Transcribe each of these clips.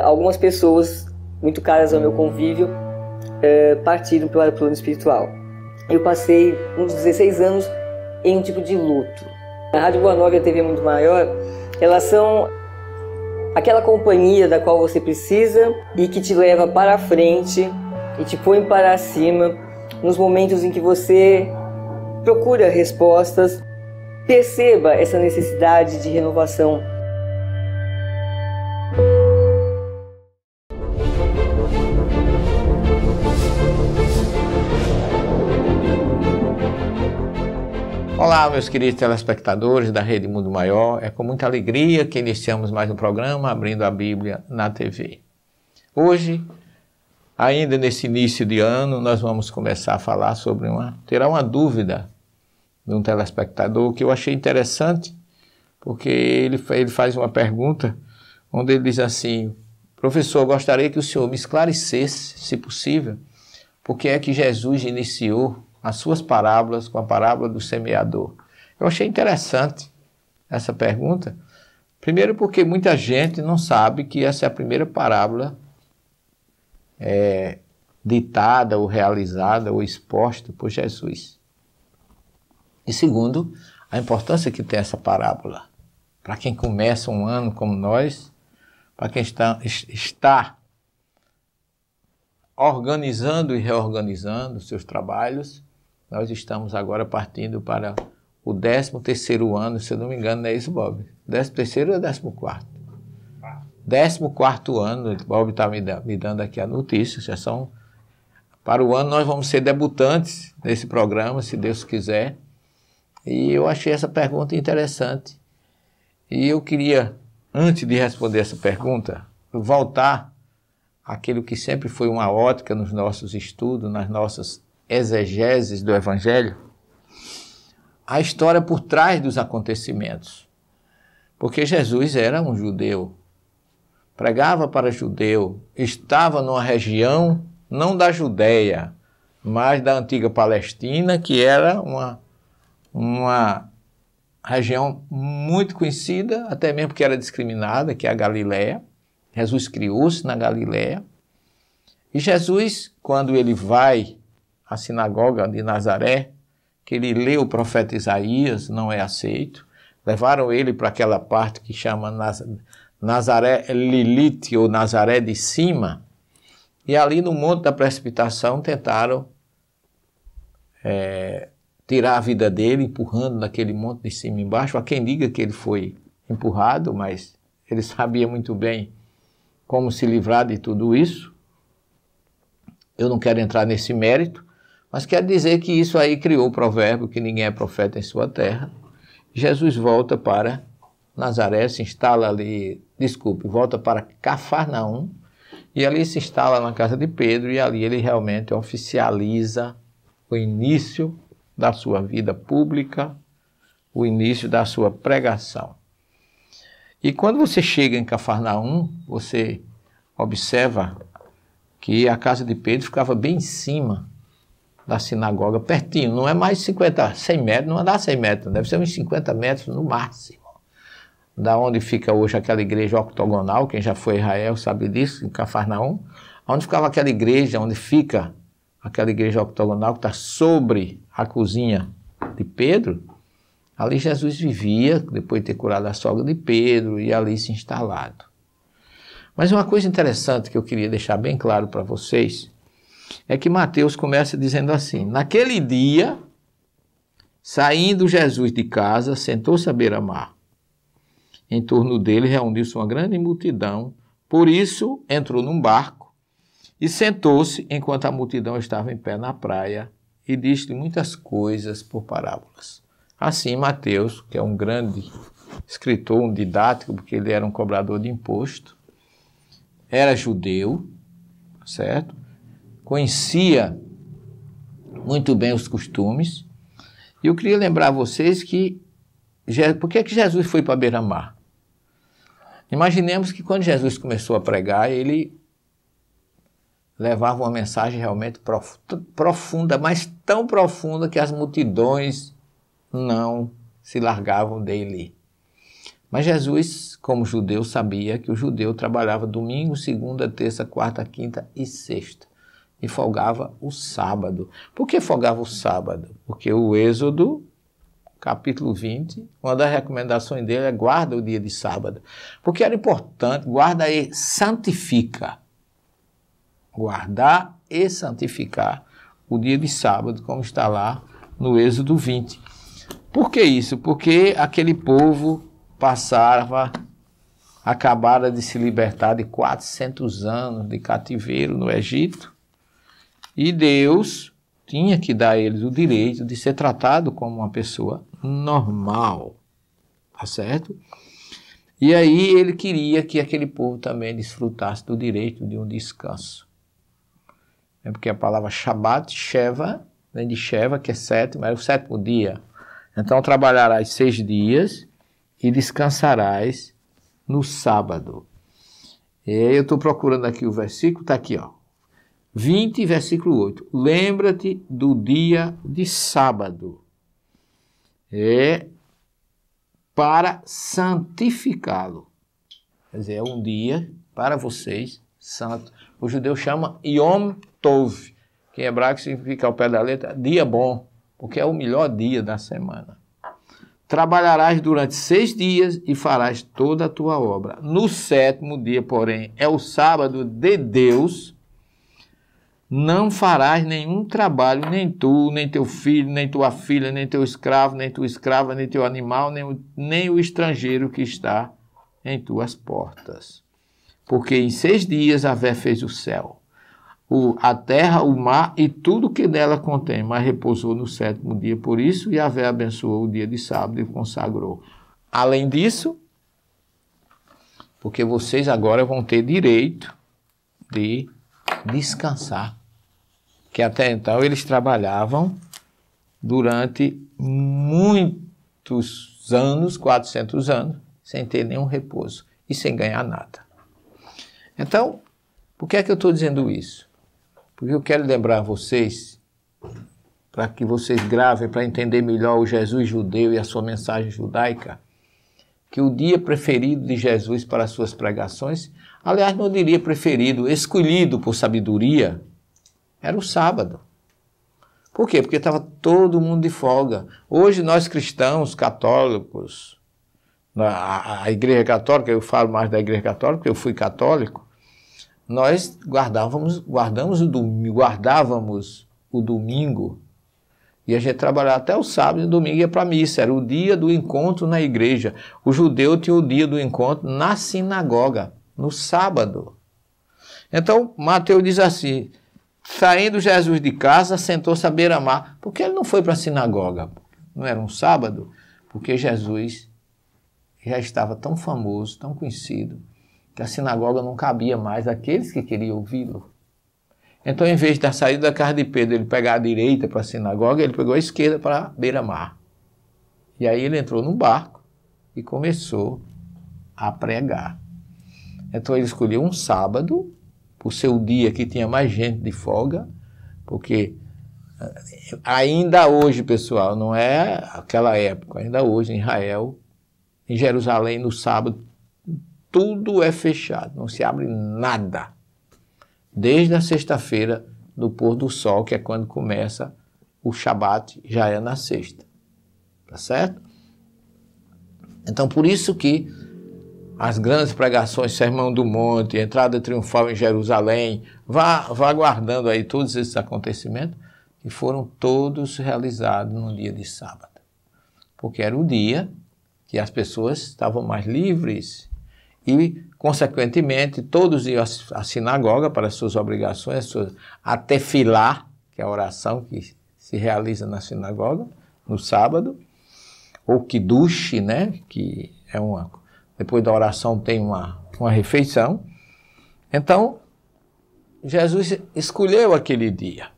Algumas pessoas muito caras ao meu convívio partiram para o plano espiritual. Eu passei uns 16 anos em um tipo de luto. A Rádio Boa Nova e a TV Muito Maior, elas são aquela companhia da qual você precisa e que te leva para frente e te põe para cima nos momentos em que você procura respostas. Perceba essa necessidade de renovação. Olá, meus queridos telespectadores da Rede Mundo Maior. É com muita alegria que iniciamos mais um programa Abrindo a Bíblia na TV. Hoje, ainda nesse início de ano, nós vamos começar a falar sobre tirar uma dúvida de um telespectador que eu achei interessante, porque ele faz uma pergunta onde ele diz assim: professor, eu gostaria que o senhor me esclarecesse, se possível, por que é que Jesus iniciou as suas parábolas com a parábola do semeador. Eu achei interessante essa pergunta, primeiro porque muita gente não sabe que essa é a primeira parábola ditada ou realizada ou exposta por Jesus. E segundo, a importância que tem essa parábola para quem começa um ano como nós, para quem está organizando e reorganizando seus trabalhos. Nós estamos agora partindo para o 13º ano, se eu não me engano, não é isso, Bob? 13º ou 14º? 14º ano, Bob está me dando aqui a notícia, já são... Para o ano nós vamos ser debutantes nesse programa, se Deus quiser. E eu achei essa pergunta interessante. E eu queria, antes de responder essa pergunta, voltar àquilo que sempre foi uma ótica nos nossos estudos, nas nossas exegeses do Evangelho, a história por trás dos acontecimentos. Porque Jesus era um judeu, pregava para judeu, estava numa região não da Judéia, mas da antiga Palestina, que era uma região muito conhecida, até mesmo porque era discriminada, que é a Galileia. Jesus criou-se na Galileia. E Jesus, quando ele vai à sinagoga de Nazaré, que ele lê o profeta Isaías, não é aceito. Levaram ele para aquela parte que chama Nazaré Lilite, ou Nazaré de cima, e ali no Monte da Precipitação tentaram tirar a vida dele, empurrando naquele monte de cima e embaixo. Há quem diga que ele foi empurrado, mas ele sabia muito bem como se livrar de tudo isso. Eu não quero entrar nesse mérito, mas quero dizer que isso aí criou o provérbio que ninguém é profeta em sua terra. Jesus volta para Nazaré, se instala ali, volta para Cafarnaum, e ali se instala na casa de Pedro, e ali ele realmente oficializa o início da sua vida pública, o início da sua pregação. E quando você chega em Cafarnaum, você observa que a casa de Pedro ficava bem em cima da sinagoga, pertinho, não é mais 100 metros, não dá 100 metros, deve ser uns 50 metros no máximo. Da onde fica hoje aquela igreja octogonal, quem já foi a Israel sabe disso, em Cafarnaum, onde ficava aquela igreja, onde fica aquela igreja octogonal que está sobre a cozinha de Pedro, ali Jesus vivia, depois de ter curado a sogra de Pedro, e ali se instalado. Mas uma coisa interessante que eu queria deixar bem claro para vocês, é que Mateus começa dizendo assim: naquele dia, saindo Jesus de casa, sentou-se à beira-mar. Em torno dele reuniu-se uma grande multidão, por isso entrou num barco e sentou-se enquanto a multidão estava em pé na praia e disse-lhe muitas coisas por parábolas. Assim, Mateus, que é um grande escritor, um didático, porque ele era um cobrador de imposto, era judeu, certo? Conhecia muito bem os costumes. E eu queria lembrar a vocês que... Por que Jesus foi para a beira-mar? Imaginemos que quando Jesus começou a pregar, ele levava uma mensagem realmente profunda, mas tão profunda que as multidões não se largavam dele. Mas Jesus, como judeu, sabia que o judeu trabalhava domingo, segunda, terça, quarta, quinta e sexta. E folgava o sábado. Por que folgava o sábado? Porque o Êxodo, capítulo 20, uma das recomendações dele é guarda o dia de sábado. Porque era importante, guarda e santifica. Guardar e santificar o dia de sábado, como está lá no Êxodo 20. Por que isso? Porque aquele povo acabara de se libertar de 400 anos de cativeiro no Egito, e Deus tinha que dar a eles o direito de ser tratado como uma pessoa normal, tá certo? E aí ele queria que aquele povo também desfrutasse do direito de um descanso. É porque a palavra Shabat, Sheva, vem de Sheva, que é sétimo, é o sétimo dia. Então trabalharás 6 dias e descansarás no sábado. E aí eu estou procurando aqui o versículo, está aqui, ó. 20, versículo 8. Lembra-te do dia de sábado. É para santificá-lo. Quer dizer, é um dia para vocês santo. O judeu chama Yom Tov, que em hebraico significa ao pé da letra dia bom, porque é o melhor dia da semana. Trabalharás durante 6 dias e farás toda a tua obra. No 7º dia, porém, é o sábado de Deus. Não farás nenhum trabalho, nem tu, nem teu filho, nem tua filha, nem teu escravo, nem tua escrava, nem teu animal, nem o estrangeiro que está em tuas portas. Porque em 6 dias Yahvé fez o céu, a terra, o mar e tudo que nela contém, mas repousou no 7º dia. Por isso, Yahvé abençoou o dia de sábado e o consagrou. Além disso, porque vocês agora vão ter direito de descansar, que até então eles trabalhavam durante muitos anos, 400 anos, sem ter nenhum repouso e sem ganhar nada. Então, por que é que eu estou dizendo isso? Porque eu quero lembrar vocês, para que vocês gravem, para entender melhor o Jesus judeu e a sua mensagem judaica, que o dia preferido de Jesus para as suas pregações, aliás, não diria preferido, escolhido por sabedoria, era o sábado. Por quê? Porque estava todo mundo de folga. Hoje nós cristãos, católicos, a Igreja Católica, eu falo mais da Igreja Católica, porque eu fui católico, nós guardávamos o domingo, e a gente trabalhava até o sábado e o domingo ia para a missa. Era o dia do encontro na igreja. O judeu tinha o dia do encontro na sinagoga, no sábado. Então, Mateus diz assim, saindo Jesus de casa, sentou-se à beira-mar. Por que ele não foi para a sinagoga? Não era um sábado? Porque Jesus já estava tão famoso, tão conhecido, que a sinagoga não cabia mais àqueles que queriam ouvi-lo. Então, em vez de sair da casa de Pedro, ele pegar a direita para a sinagoga, ele pegou a esquerda para a beira-mar. E aí ele entrou num barco e começou a pregar. Então ele escolheu um sábado, por ser o dia que tinha mais gente de folga, porque ainda hoje, pessoal, não é aquela época, ainda hoje em Israel, em Jerusalém, no sábado, tudo é fechado, não se abre nada. Desde a sexta-feira do pôr do sol, que é quando começa o Shabat, já é na sexta. Tá certo? Então, por isso que as grandes pregações, Sermão do Monte, entrada triunfal em Jerusalém, vá guardando aí todos esses acontecimentos, que foram todos realizados no dia de sábado. Porque era o dia que as pessoas estavam mais livres e, consequentemente, todos iam à sinagoga para as suas obrigações, a tefilá, que é a oração que se realiza na sinagoga, no sábado, ou kiddush, né, que é depois da oração tem uma refeição. Então, Jesus escolheu aquele dia.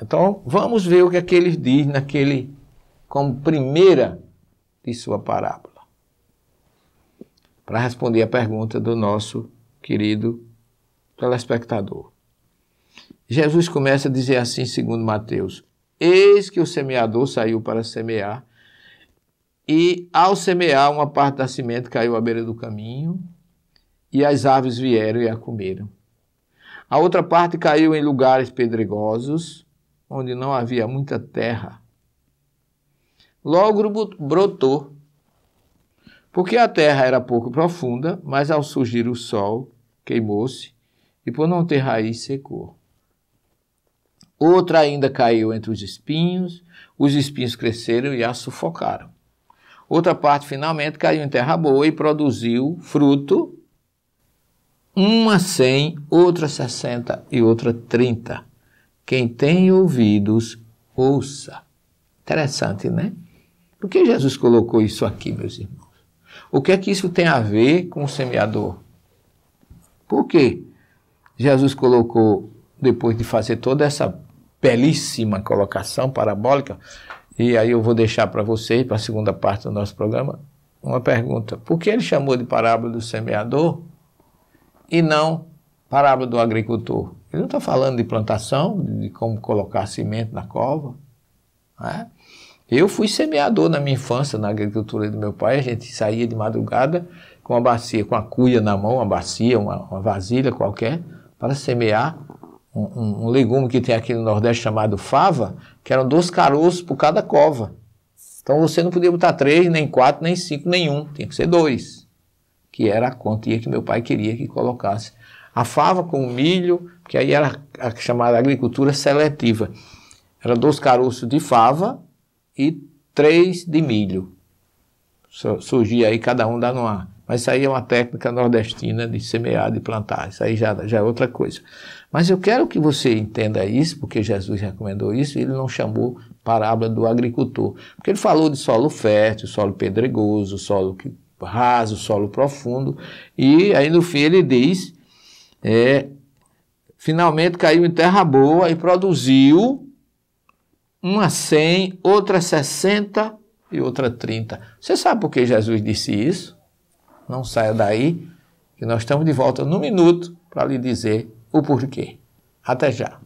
Então, vamos ver o que é que ele diz como primeira de sua parábola, para responder a pergunta do nosso querido telespectador. Jesus começa a dizer assim, segundo Mateus, eis que o semeador saiu para semear, E ao semear, uma parte da semente caiu à beira do caminho, e as aves vieram e a comeram. A outra parte caiu em lugares pedregosos, onde não havia muita terra. Logo brotou, porque a terra era pouco profunda, mas ao surgir o sol, queimou-se, e por não ter raiz, secou. Outra ainda caiu entre os espinhos cresceram e a sufocaram. Outra parte, finalmente, caiu em terra boa e produziu fruto, uma 100, outra 60 e outra 30. Quem tem ouvidos, ouça. Interessante, né? Por que Jesus colocou isso aqui, meus irmãos? O que é que isso tem a ver com o semeador? Por que Jesus colocou, depois de fazer toda essa belíssima colocação parabólica, e aí eu vou deixar para vocês, para a segunda parte do nosso programa, uma pergunta. Por que ele chamou de parábola do semeador e não parábola do agricultor? Ele não está falando de plantação, de como colocar semente na cova. Né? Eu fui semeador na minha infância, na agricultura do meu pai. A gente saía de madrugada com uma bacia, com a cuia na mão, uma bacia, uma vasilha qualquer, para semear um legume que tem aqui no Nordeste chamado fava, que eram 2 caroços por cada cova. Então você não podia botar 3, nem 4, nem 5, nenhum. Tinha que ser 2, que era a quantia que meu pai queria que colocasse. A fava com o milho, que aí era a chamada agricultura seletiva. Era 2 caroços de fava e 3 de milho. Surgia aí cada um dando uma. Mas isso aí é uma técnica nordestina de semear, de plantar. Isso aí já é outra coisa. Mas eu quero que você entenda isso, porque Jesus recomendou isso, e ele não chamou parábola do agricultor. Porque ele falou de solo fértil, solo pedregoso, solo raso, solo profundo. E aí no fim ele diz, finalmente caiu em terra boa e produziu uma 100, outra 60 e outra 30. Você sabe por que Jesus disse isso? Não saia daí, que nós estamos de volta num minuto para lhe dizer o porquê. Até já.